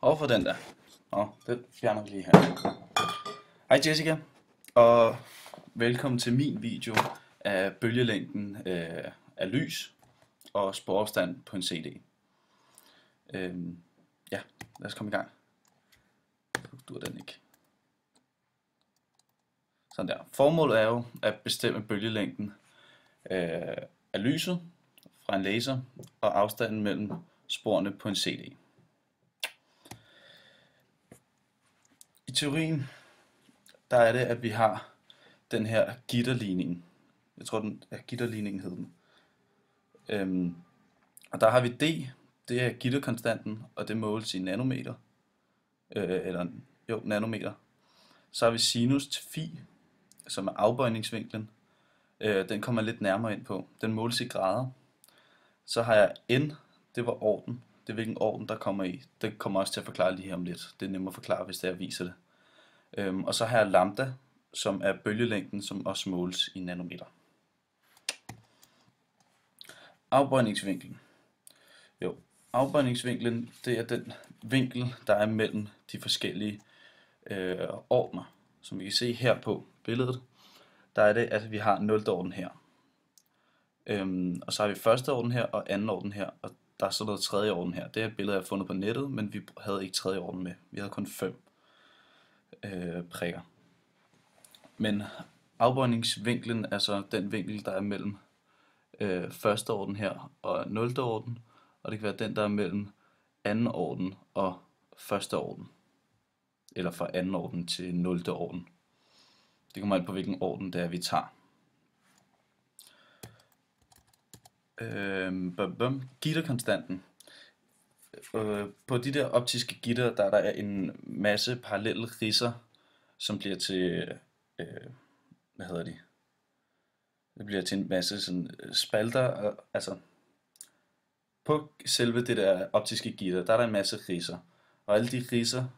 Overfor den der. Den fjerner vi lige her. Hej Jessica, og velkommen til min video af bølgelængden af lys og sporafstand på en CD. Ja, lad os komme i gang. Du er den ikke. Sådan der. Formålet er jo at bestemme bølgelængden af lyset fra en laser og afstanden mellem sporene på en CD. I teorien, der er det, at vi har den her gitterligning. Jeg tror, gitterligningen hed den. Og der har vi D, det er gitterkonstanten, og det måles i nanometer. Nanometer. Så har vi sinus til phi, som er afbøjningsvinklen. Den kommer lidt nærmere ind på. Den måles i grader. Så har jeg N, det var orden. Det er hvilken orden der kommer i. Det kommer også til at forklare lige her om lidt. Det er nemmere at forklare, hvis det er, jeg viser det. Og så har jeg lambda, som er bølgelængden, som også måles i nanometer. Afbøjningsvinklen. Afbøjningsvinklen, det er den vinkel, der er mellem de forskellige ordener. Som vi kan se her på billedet, der er det, at vi har 0. orden her. Og så har vi første orden her og anden orden her, og der er så noget tredje orden her. Det er et billede, jeg har fundet på nettet, men vi havde ikke tredje orden med. Vi havde kun 5 prikker. Men afbøjningsvinklen er så den vinkel, der er mellem første orden her og 0. orden, og det kan være den, der er mellem anden orden og første orden. Eller fra anden orden til 0. orden. Det kommer an på, hvilken orden det er, vi tager. Gitterkonstanten. På de der optiske gitter, der er en masse parallelle ridser, som bliver til, det bliver til en masse sådan spalter, altså på selve det der optiske gitter, der er der en masse ridser, og alle de ridser,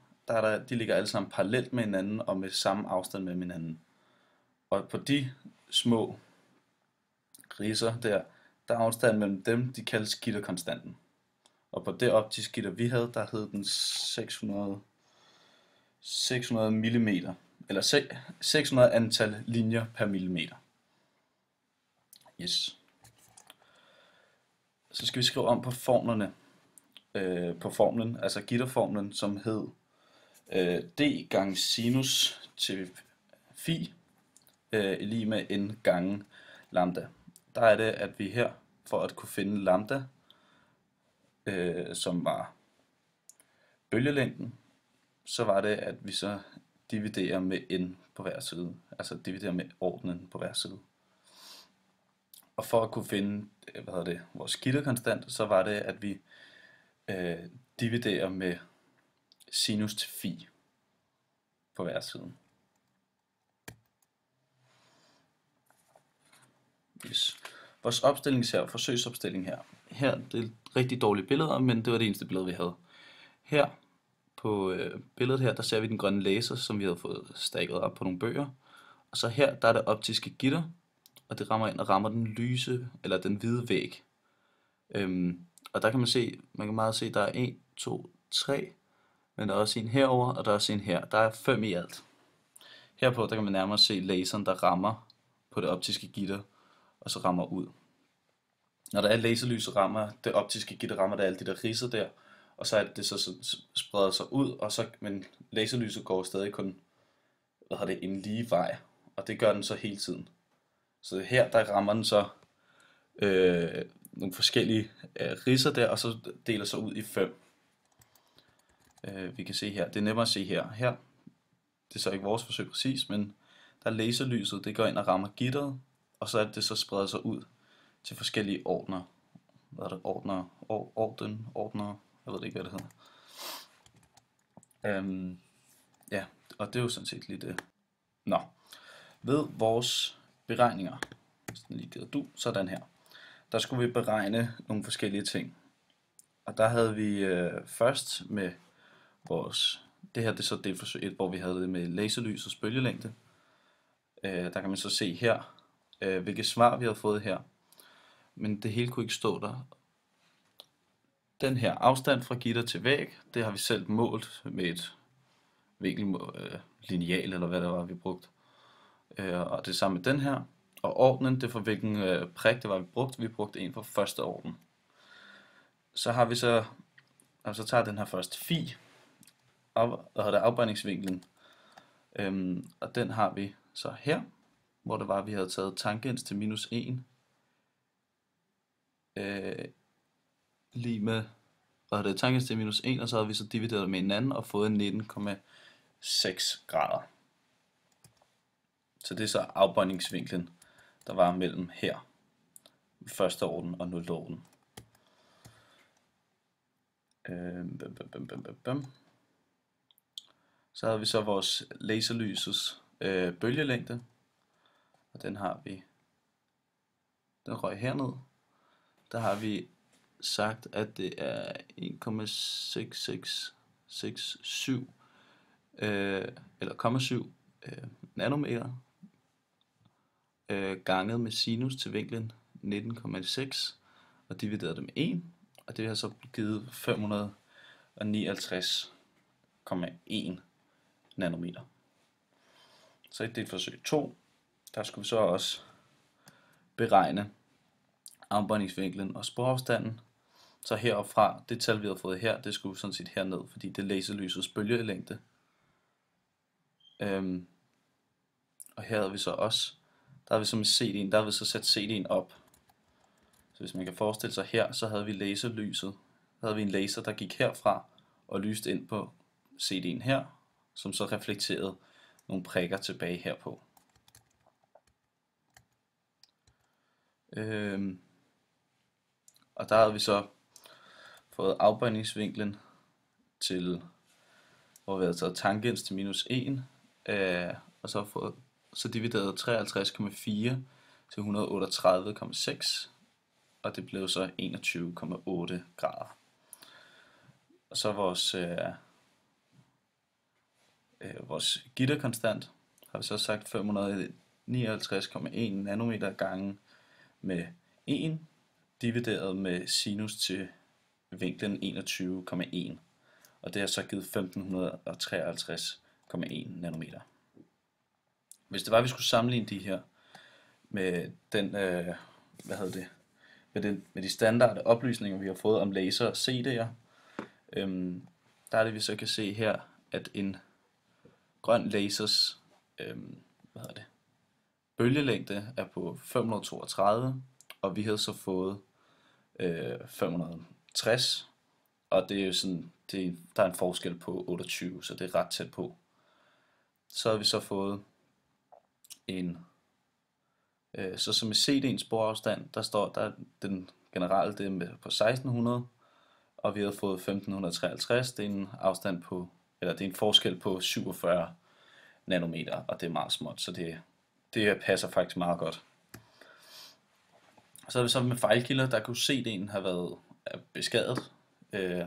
de ligger alle sammen parallelt med hinanden og med samme afstand med hinanden. Og på de små ridser der er afstanden mellem dem, de kaldes gitterkonstanten. Og på det optiske gitter vi havde, der hed den 600 mm, eller 600 antal linjer per millimeter. Yes. Så skal vi skrive om på formlerne. På formlen, altså gitterformlen, som hed D gange sinus til phi lige med n gange lambda. Der er det, at vi her, for at kunne finde lambda, som var bølgelængden, så var det, at vi så dividerer med n på hver side, altså dividerer med ordenen på hver side. Og for at kunne finde vores gitterkonstant, så var det, at vi dividerer med sinus til phi på hver side. Yes. Vores opstilling her, forsøgsopstilling her. Her, det er et rigtig dårligt billede, men det var det eneste billede, vi havde. Her på billedet her, der ser vi den grønne laser, som vi havde fået stakket op på nogle bøger. Og så her, der er det optiske gitter, og det rammer ind og rammer den lyse, eller den hvide væg. Og der kan man kan meget se, der er 1, 2, 3, men der er også en herover, og der er også en her. Der er 5 i alt. Herpå, der kan man nærmere se laseren, der rammer på det optiske gitter, og så rammer ud. Når der er laserlys, rammer det optiske gitter, rammer der alle de der ridser der, og så er det så spreder sig ud, og så, men laserlyset går stadig kun en lige vej, og det gør den så hele tiden. Så her, der rammer den så nogle forskellige ridser der, og så deler sig ud i 5. Vi kan se her, det er nemmere at se her. Her, det er så ikke vores forsøg præcis, men der er laserlyset, det går ind og rammer gitteret, og så er det så spreder sig ud til forskellige ordner. Ordner, jeg ved ikke, hvad det hedder. Ja, og det er jo sådan set lige det. Ved vores beregninger, hvis den lige gider sådan her, der skulle vi beregne nogle forskellige ting. Og der havde vi først med vores, det her det er så delforsøg 1, hvor vi havde det med laserlysets bølgelængde. Der kan man så se her, hvilke svar vi havde fået her. Men det hele kunne ikke stå der. den her afstand fra gitter til væg, det har vi selv målt med et lineal, eller hvad det var, vi brugte. Og det samme med den her. Og ordenen, det er for hvilken prik det var, vi brugte. Vi brugte en for første orden. Så har vi så, og så tager den her først phi, og det afbøjningsvinklen. Og den har vi så her, hvor det var, at vi havde taget tangens til minus 1, lige med, og det tangens til minus 1, og så havde vi så divideret med hinanden og fået 19,6 grader. Så det er så afbøjningsvinklen, der var mellem her, første orden og 0. orden. Så havde vi så vores laserlysets bølgelængde, og den har vi, den røg herned. Der har vi sagt, at det er 1,6667 eller 0,7 nanometer ganget med sinus til vinklen 19,6 og divideret det med 1, og det har så givet 559,1 nanometer. Så i det forsøg 2, der skulle vi så også beregne afbøjningsvinklen og sporafstanden. Så heroppe fra, det tal vi har fået her, det skulle sådan set herned, fordi det er laserlysets bølgelængde. Og her havde vi så også, der har vi så med CD'en, der har vi så sat CD'en op. Så hvis man kan forestille sig her, så havde vi laserlyset, der havde vi en laser, der gik herfra og lyste ind på CD'en her, som så reflekterede nogle prikker tilbage herpå. Og der havde vi så fået afbøjningsvinklen til, hvor vi havde taget tangens til minus 1, og så divideret 53,4 til 138,6, og det blev så 21,8 grader. Og så vores gitterkonstant har vi så sagt 559,1 nanometer gange med 1, divideret med sinus til vinklen 21,1, og det har så givet 1553,1 nanometer. Hvis det var, at vi skulle sammenligne de her med den, med de standarde oplysninger, vi har fået om laser og CD'er, der er det, vi så kan se her, at en grøn lasers bølgelængde er på 532, og vi havde så fået 560, og det er jo sådan, der er en forskel på 28, så det er ret tæt på. Så har vi så fået en, så som med CD'ens sporafstand, der står der den generelle, det er med på 1600, og vi havde fået 1553, det er en afstand på, eller det er en forskel på 47 nanometer, og det er meget småt, så det passer faktisk meget godt. Så har vi så med fejlkilder, der kunne CD'en have været beskadet,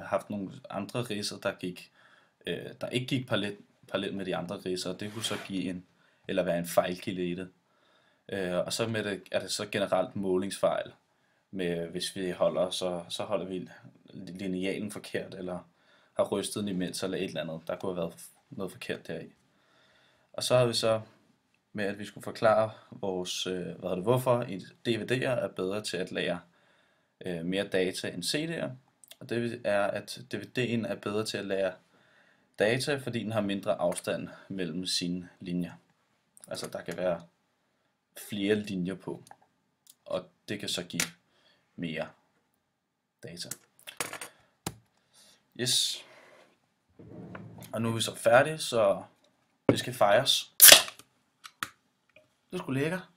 haft nogle andre ridser, der ikke gik parallelt med de andre ridser, og det kunne så give være en fejlkilde i det. Og så med det, er det så generelt målingsfejl, med hvis vi holder, så holder vi linealen forkert, eller har rystet den imens, eller et eller andet. Der kunne have været noget forkert deri. Og så har vi så med, at vi skulle forklare vores, hvorfor DVD'er er bedre til at lagre mere data end CD'er. Og det er, at DVD'en er bedre til at lagre data, fordi den har mindre afstand mellem sine linjer. Altså der kan være flere linjer på, og det kan så give mere data. Yes. Og nu er vi så færdige, så det skal fejres. Det er sgu lækkert.